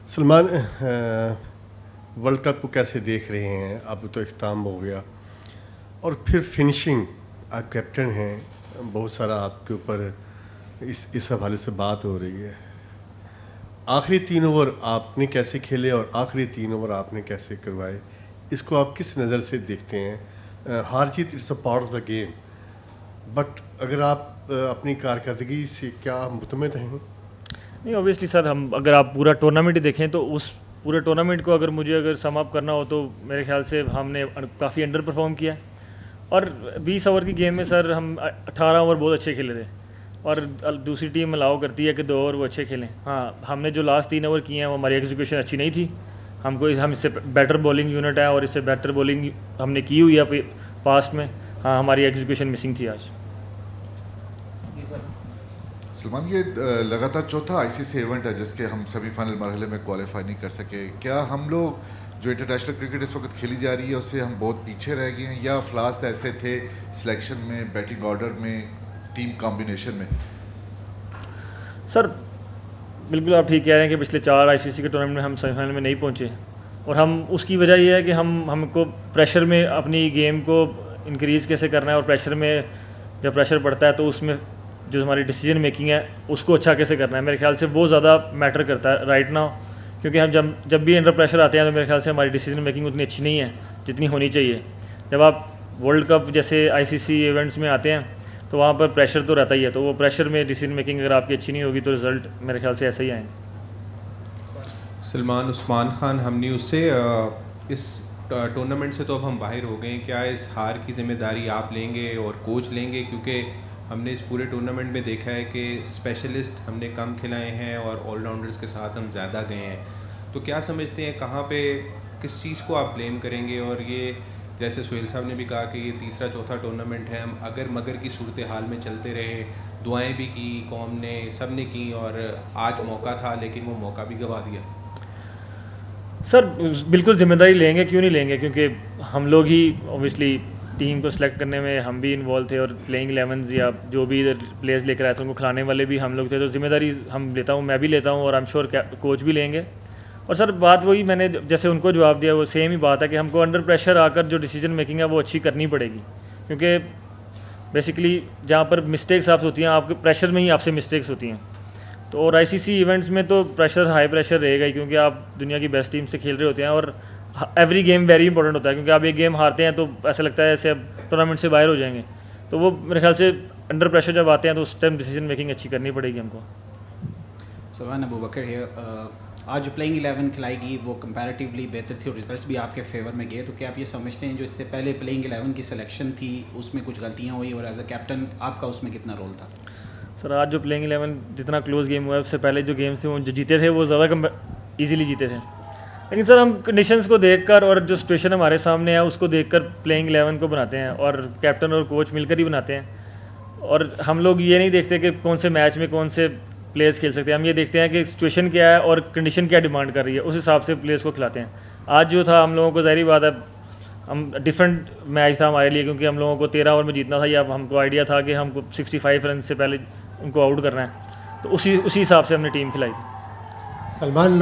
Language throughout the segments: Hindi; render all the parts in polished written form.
सलमान, वर्ल्ड कप को कैसे देख रहे हैं? अब तो इख्ताम हो गया और फिर फिनिशिंग, आप कैप्टन हैं, बहुत सारा आपके ऊपर इस हवाले से बात हो रही है। आखिरी 3 ओवर आपने कैसे खेले और आखिरी 3 ओवर आपने कैसे करवाए, इसको आप किस नज़र से देखते हैं? हार जीत it's a part of the game, but अगर आप अपनी कारकर्दगी से क्या मुतमिन हैं? नहीं, ऑब्वियसली सर, हम अगर आप पूरा टूर्नामेंट ही देखें तो उस पूरे टूर्नामेंट को अगर सम अप करना हो तो मेरे ख्याल से हमने काफ़ी अंडर परफॉर्म किया है। और 20 ओवर की गेम में सर हम 18 ओवर बहुत अच्छे खेले थे और दूसरी टीम अलाउ करती है कि 2 ओवर वो अच्छे खेलें। हाँ, हमने जो लास्ट 3 ओवर किए हैं वो हमारी एग्जीक्यूशन अच्छी नहीं थी। हम इससे बेटर बॉलिंग यूनिट है और इससे बेटर बॉलिंग हमने की हुई है पास्ट में। हाँ, हमारी एग्जीक्यूशन मिसिंग थी आज। सलमान, ये लगातार चौथा आईसीसी इवेंट है जिसके हम सेमीफाइनल मरहले में क्वालिफाई नहीं कर सके। क्या हम लोग जो इंटरनेशनल क्रिकेट इस वक्त खेली जा रही है उससे हम बहुत पीछे रह गए हैं, या फ्लास ऐसे थे सिलेक्शन में, बैटिंग ऑर्डर में, टीम कॉम्बिनेशन में? सर बिल्कुल आप ठीक कह रहे हैं कि पिछले 4 आईसीसी के टूर्नामेंट में हम सेमीफाइनल में नहीं पहुंचे और हम उसकी वजह ये है कि हमको प्रेशर में अपनी गेम को इंक्रीज़ कैसे करना है और प्रेशर में जब प्रेशर पड़ता है तो उसमें जो हमारी डिसीजन मेकिंग है उसको अच्छा कैसे करना है, मेरे ख्याल से वो ज़्यादा मैटर करता है राइट नाउ। क्योंकि हम जब भी अंडर प्रेशर आते हैं तो मेरे ख्याल से हमारी डिसीजन मेकिंग उतनी अच्छी नहीं है जितनी होनी चाहिए। जब आप वर्ल्ड कप जैसे आईसीसी इवेंट्स में आते हैं तो वहाँ पर प्रेशर तो रहता ही है, तो वो प्रेशर में डिसीजन मेकिंग अगर आपकी अच्छी नहीं होगी तो रिज़ल्ट मेरे ख्याल से ऐसा ही आएंगे। सलमान, उस्मान खान हमनी उससे इस टूर्नामेंट से तो अब हम बाहर हो गए हैं, क्या इस हार की ज़िम्मेदारी आप लेंगे और कोच लेंगे? क्योंकि हमने इस पूरे टूर्नामेंट में देखा है कि स्पेशलिस्ट हमने कम खिलाए हैं और ऑलराउंडर्स के साथ हम ज़्यादा गए हैं। तो क्या समझते हैं कहाँ पे किस चीज़ को आप ब्लेम करेंगे? और ये जैसे सुहेल साहब ने भी कहा कि ये तीसरा चौथा टूर्नामेंट है, हम अगर मगर की सूरत हाल में चलते रहे, दुआएं भी की कौम ने, सब ने की, और आज मौका था लेकिन वो मौका भी गंवा दिया। सर बिल्कुल ज़िम्मेदारी लेंगे, क्यों नहीं लेंगे, क्योंकि हम लोग ही ऑब्वियसली टीम को सिलेक्ट करने में हम भी इन्वॉल्व थे और प्लेइंग 11 या जो भी प्लेयर्स लेकर आए थे उनको खिलाने वाले भी हम लोग थे, तो ज़िम्मेदारी हम लेता हूँ, मैं भी लेता हूँ और आई एम श्योर कोच भी लेंगे। और सर बात वही मैंने जैसे उनको जवाब दिया वो सेम ही बात है कि हमको अंडर प्रेशर आकर जो डिसीजन मेकिंग है वो अच्छी करनी पड़ेगी। क्योंकि बेसिकली जहाँ पर मिस्टेक्स आपसे होती हैं, आपके प्रेशर में ही आपसे मिस्टेक्स होती हैं। तो और आईसीसी इवेंट्स में तो प्रेशर, हाई प्रेशर रहेगा ही, क्योंकि आप दुनिया की बेस्ट टीम से खेल रहे होते हैं और एवरी गेम वेरी इंपॉर्टेंट होता है। क्योंकि आप एक गेम हारते हैं तो ऐसा लगता है जैसे अब टूर्नामेंट से बाहर हो जाएंगे, तो वो मेरे ख्याल से अंडर प्रेशर जब आते हैं तो उस टाइम डिसीजन मेकिंग अच्छी करनी पड़ेगी हमको। सलमान, अबू बकर है। आज जो प्लेइंग 11 खिलाएगी वो कंपैरेटिवली बेहतर थी और रिजल्ट्स भी आपके फेवर में गए, तो क्या आप ये समझते हैं जो इससे पहले प्लेइंग 11 की सिलेक्शन थी उसमें कुछ गलतियाँ हुई और एज अ कैप्टन आपका उसमें कितना रोल था? सर आज जो प्लेइंग 11 जितना क्लोज गेम हुआ है उससे पहले जो गेम्स थे वो जो जीते थे वो ज़्यादा ईजिली जीते थे। लेकिन सर हम कंडीशंस को देखकर और जो सिचुएशन हमारे सामने है उसको देखकर प्लेइंग 11 को बनाते हैं और कैप्टन और कोच मिलकर ही बनाते हैं। और हम लोग ये नहीं देखते कि कौन से मैच में कौन से प्लेयर्स खेल सकते हैं, हम ये देखते हैं कि सिचुएशन क्या है और कंडीशन क्या डिमांड कर रही है, उस हिसाब से प्लेयर्स को खिलाते हैं। आज जो था हम लोगों को ज़ाहिर बात है हम डिफरेंट मैच था हमारे लिए, क्योंकि हम लोगों को 13 ओवर में जीतना था या हमको आइडिया था कि हमको 65 रन से पहले उनको आउट करना है, तो उसी हिसाब से हमने टीम खिलाई थी। सलमान,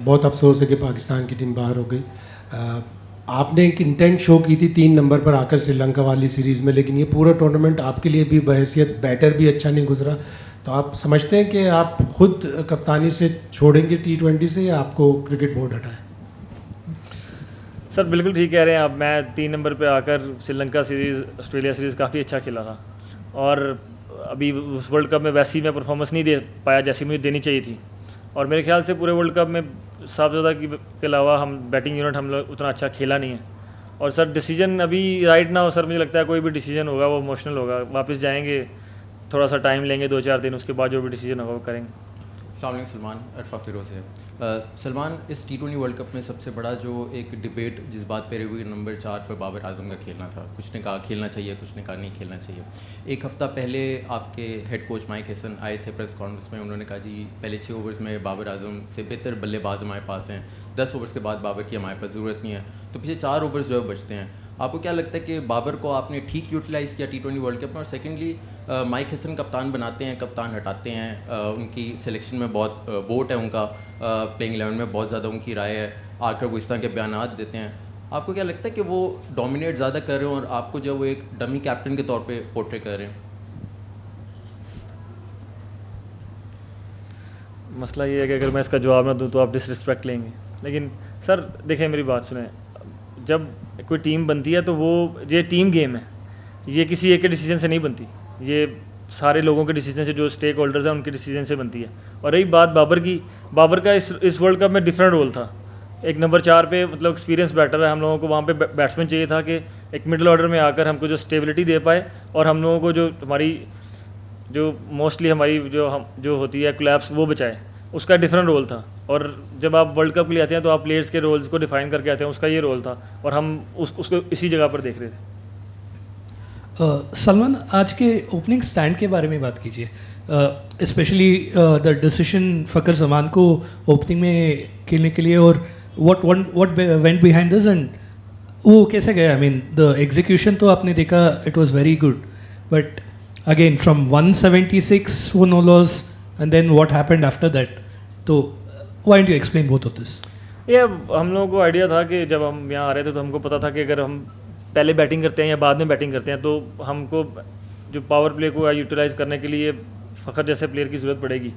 बहुत अफसोस है कि पाकिस्तान की टीम बाहर हो गई। आपने एक इंटेंट शो की थी 3 नंबर पर आकर श्रीलंका वाली सीरीज़ में, लेकिन ये पूरा टूर्नामेंट आपके लिए भी बहैसियत बैटर भी अच्छा नहीं गुजरा। तो आप समझते हैं कि आप खुद कप्तानी से छोड़ेंगे T20 से, या आपको क्रिकेट बोर्ड हटाए? सर बिल्कुल ठीक कह रहे हैं आप। मैं 3 नंबर पे आकर श्रीलंका सीरीज़, ऑस्ट्रेलिया सीरीज़ काफ़ी अच्छा खेला था और अभी उस वर्ल्ड कप में वैसी मैं परफॉर्मेंस नहीं दे पाया जैसी मुझे देनी चाहिए थी। और मेरे ख्याल से पूरे वर्ल्ड कप में साहबजादा के अलावा हम बैटिंग यूनिट हम लोग उतना अच्छा खेला नहीं है। और सर डिसीजन अभी राइट ना हो सर, मुझे लगता है कोई भी डिसीजन होगा वो इमोशनल होगा, वापस जाएंगे, थोड़ा सा टाइम लेंगे 2-4 दिन, उसके बाद जो भी डिसीजन होगा वो करेंगे। अस्सलाम वालेकुम सलमान, अरफा फिरोज़ है। सलमान, इस T20 वर्ल्ड कप में सबसे बड़ा जो एक डिबेट जिस बात पे रही हुई, नंबर 4 पर बाबर आजम का खेलना था। कुछ ने कहा खेलना चाहिए, कुछ ने कहा नहीं खेलना चाहिए। एक हफ़्ता पहले आपके हेड कोच माइक हसन आए थे प्रेस कॉन्फ्रेंस में, उन्होंने कहा जी पहले 6 ओवर्स में बाबर आजम से बेहतर बल्लेबाज हमारे पास हैं, 10 ओवर्स के बाद बाबर की हमारे पास ज़रूरत नहीं है। तो पीछे 4 ओवर्स जो है बचते हैं। आपको क्या लगता है कि बाबर को आपने ठीक यूटिलाइज़ किया T20 वर्ल्ड कप में? और सेकेंडली माइक हसन कप्तान बनाते हैं, कप्तान हटाते हैं, उनकी सिलेक्शन में बहुत वोट है उनका, प्लेइंग 11 में बहुत ज़्यादा उनकी राय है, आकर वो इस तरह के बयानात देते हैं। आपको क्या लगता है कि वो डोमिनेट ज़्यादा कर रहे हैं और आपको जो वो एक डमी कैप्टन के तौर पे पोर्ट्रे कर रहे हैं? मसला ये है कि अगर मैं इसका जवाब ना दूँ तो आप डिसरिस्पेक्ट लेंगे। लेकिन सर देखिए, मेरी बात सुने, जब कोई टीम बनती है तो वो ये टीम गेम है, ये किसी एक के डिसीजन से नहीं बनती, ये सारे लोगों के डिसीजन से, जो स्टेक होल्डर्स हैं उनके डिसीजन से बनती है। और रही बात बाबर की, बाबर का इस वर्ल्ड कप में डिफरेंट रोल था। एक नंबर 4 पे मतलब एक्सपीरियंस बैटर है, हम लोगों को वहाँ पे बैट्समैन चाहिए था कि एक मिडिल ऑर्डर में आकर हमको जो स्टेबिलिटी दे पाए और हम लोगों को जो हमारी जो मोस्टली हमारी जो होती है कोलैप्स वो बचाए, उसका डिफरेंट रोल था। और जब आप वर्ल्ड कप के लिए आते हैं तो आप प्लेयर्स के रोल्स को डिफाइन करके आते हैं, उसका ये रोल था और हम उसको इसी जगह पर देख रहे थे। सलमान, आज के ओपनिंग स्टैंड के बारे में बात कीजिए, specially the decision Fakhar Zaman को ओपनिंग में खेलने के लिए, और what went behind this and वो कैसे गया? आई मीन द एग्जीक्यूशन तो आपने देखा, it was very good, but again from 176 वो no loss and then what happened after that, तो why don't you explain both of this? ये हम लोगों को आइडिया था कि जब हम यहाँ आ रहे थे तो हमको पता था कि अगर हम पहले बैटिंग करते हैं या बाद में बैटिंग करते हैं तो हमको जो पावर प्ले को यूटिलाइज़ करने के लिए फ़खर जैसे प्लेयर की ज़रूरत पड़ेगी।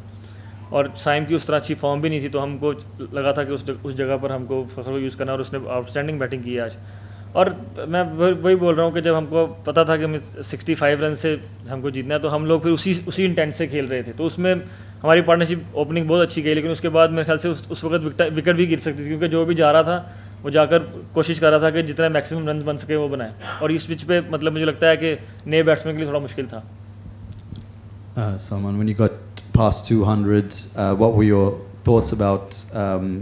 और साइम की उस तरह अच्छी फॉर्म भी नहीं थी, तो हमको लगा था कि उस जगह पर हमको फ़खर को यूज़ करना, और उसने आउटस्टैंडिंग बैटिंग की आज। और मैं वही बोल रहा हूँ कि जब हमको पता था कि हमें 65 रन से हमको जीतना है, तो हम लोग फिर उसी इंटेंट से खेल रहे थे। तो उसमें हमारी पार्टनरशिप ओपनिंग बहुत अच्छी गई, लेकिन उसके बाद मेरे ख्याल से उस वक्त विकेट भी गिर सकती थी, क्योंकि जो भी जा रहा था वो जाकर कोशिश कर रहा था कि जितना मैक्सिमम रन बन सके वो बनाए, और इस पिच पे मतलब मुझे लगता है कि नए बैट्समैन के लिए थोड़ा मुश्किल था। Salman, when you got past 200, what were your thoughts about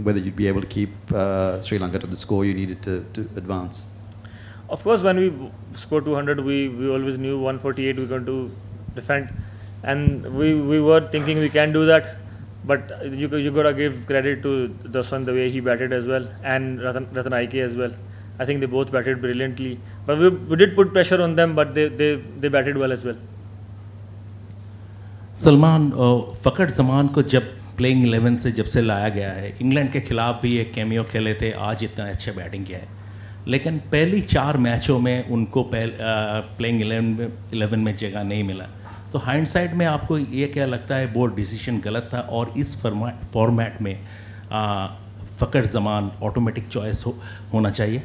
whether you'd be able to keep Sri Lanka to the score you needed to advance? Of course, when we scored 200, we always knew 148 we're going to defend, and we were thinking we can do that. But you gotta give credit to Dasan the way he batted as well, and Ratan Aike as well. I think they both batted brilliantly. But we did put pressure on them, but they batted well as well. Salman, Fakhar ज़मान को जब प्लेइंग 11 से जब से लाया गया है, इंग्लैंड के खिलाफ भी एक कैमियो खेले थे, आज इतना अच्छा बैटिंग किया है, लेकिन पहली 4 मैचों में उनको प्लेइंग 11 में जगह नहीं मिला। तो हाइंडसाइड में आपको ये क्या लगता है, बोर्ड डिसीजन गलत था और इस फॉर्मेट में फ़खर ज़मान ऑटोमेटिक चॉइस होना चाहिए?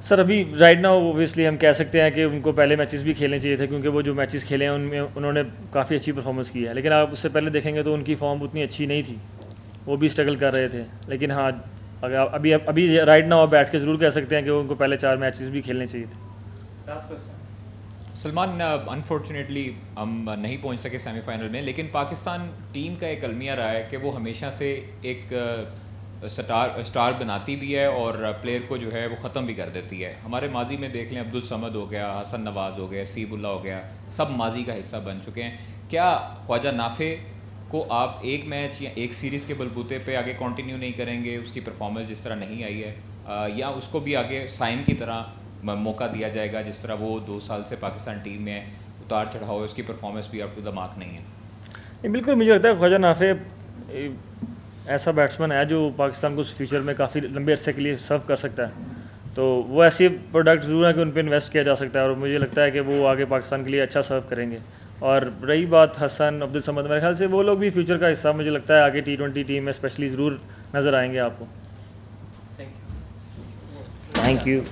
सर अभी राइट नाउ ओबियसली हम कह सकते हैं कि उनको पहले मैचेस भी खेलने चाहिए थे, क्योंकि वो जो मैचेस खेले हैं उनमें उन्होंने काफ़ी अच्छी परफॉर्मेंस की है। लेकिन आप उससे पहले देखेंगे तो उनकी फॉर्म उतनी अच्छी नहीं थी, वो भी स्ट्रगल कर रहे थे। लेकिन हाँ, अगर अभी राइट नाउ बैठ के ज़रूर कह सकते हैं कि उनको पहले 4 मैचेस भी खेलने चाहिए थे। सलमान, अनफॉर्चुनेटली हम नहीं पहुंच सके सेमीफाइनल में, लेकिन पाकिस्तान टीम का एक अलमिया रहा है कि वो हमेशा से एक स्टार बनाती भी है और प्लेयर को जो है वो ख़त्म भी कर देती है। हमारे माजी में देख लें, अब्दुल समद हो गया, हसन नवाज़ हो गया, सीबुल्ला हो गया, सब माजी का हिस्सा बन चुके हैं। क्या ख्वाजा नाफे को आप एक मैच या एक सीरीज़ के बलबूते पे आगे कंटिन्यू नहीं करेंगे, उसकी परफॉर्मेंस जिस तरह नहीं आई है, या उसको भी आगे साइम की तरह मौका दिया जाएगा जिस तरह वो 2 साल से पाकिस्तान टीम में उतार चढ़ाव है, उसकी परफॉर्मेंस भी अप टू द मार्क नहीं है? बिल्कुल, मुझे लगता है ख्वाजा नाफे ऐसा बैट्समैन है जो पाकिस्तान को फ्यूचर में काफ़ी लंबे अरसे के लिए सर्व कर सकता है। तो वो ऐसे प्रोडक्ट ज़रूर है कि उन पर इन्वेस्ट किया जा सकता है, और मुझे लगता है कि वो आगे पाकिस्तान के लिए अच्छा सर्व करेंगे। और रही बात हसन, अब्दुल समद, मेरे ख्याल से वो लोग भी फ्यूचर का हिस्सा मुझे लगता है आगे T20 टीम में स्पेशली ज़रूर नज़र आएंगे आपको। Thank you.